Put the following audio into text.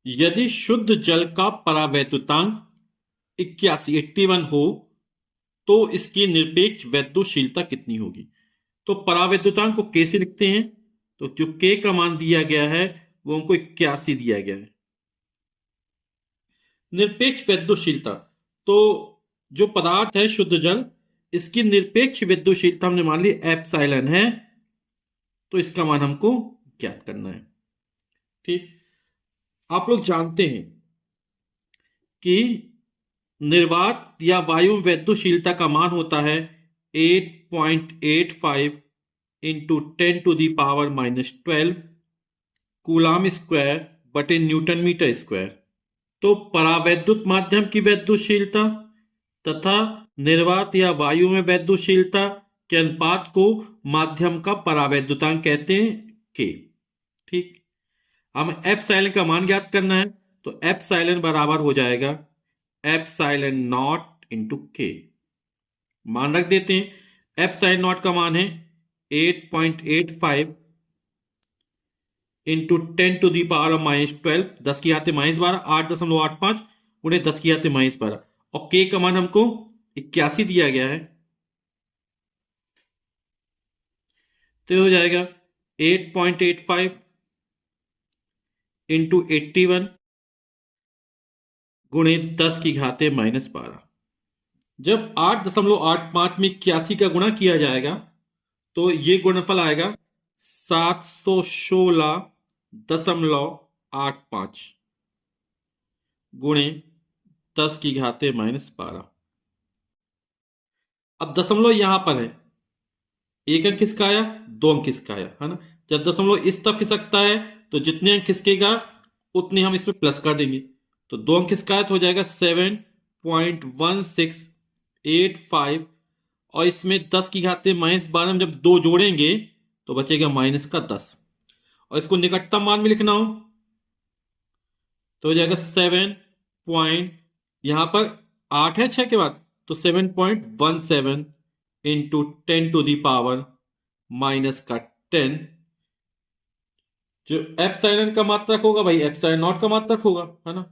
यदि शुद्ध जल का परावैद्युतांक 81 हो तो इसकी निरपेक्ष वैद्युतशीलता कितनी होगी। तो परावैद्युतांक को कैसे लिखते हैं, तो जो के का मान दिया गया है वो हमको 81 दिया गया है। निरपेक्ष वैद्युतशीलता, तो जो पदार्थ है शुद्ध जल, इसकी निरपेक्ष वैद्युतशीलता हमने मान ली एप्सिलॉन है, तो इसका मान हमको ज्ञात करना है। ठीक, आप लोग जानते हैं कि निर्वात या वायु में वैद्युतशीलता का मान होता है 8.85 इंटू 10⁻⁻12 कूलाम स्क्वायर बटे न्यूटन मीटर स्क्वायर। तो परावैद्युत माध्यम की वैद्युतशीलता तथा निर्वात या वायु में वैद्युतशीलता के अनुपात को माध्यम का परावैद्युतांक कहते हैं के। ठीक, हमें एप्सिलॉन का मान ज्ञात करना है, तो एप्सिलॉन बराबर हो जाएगा एप्सिलॉन नॉट इंटू के। मान रख देते हैं, एप्सिलॉन नॉट का मान है 8.85 इंटू 10⁻⁻12, 10 की घाते -12, 8.85 गुणे 10 की घाते -12, और के का मान हमको 81 दिया गया है, तो हो जाएगा 8.85 इंटू 81 गुणे 10 की घाते -12। जब 8.85 में 81 का गुणा किया जाएगा तो ये गुणनफल आएगा 716.85 गुणे 10 की घाते -12। अब दशमलव यहां पर है, एक अंक किसका आया, 2 अंक किसका आया, है ना। जब दशमलव इस तरफ खिसकता है तो जितने अंक खिसकेगा उतने हम इसमें प्लस कर देंगे, तो 2 अंक किसका आया तो हो जाएगा 7.1685, और इसमें 10 की घाते -12 में जब 2 जोड़ेंगे तो बचेगा -10, और इसको निकटतम मान में लिखना हो तो हो जाएगा 7 पॉइंट, यहां पर 8 है 6 के बाद, तो 7.17 इंटू 10⁻⁻10। जो एप्सिलॉन का मात्रक होगा भाई एप्सिलॉन नॉट का मात्रक होगा, है ना।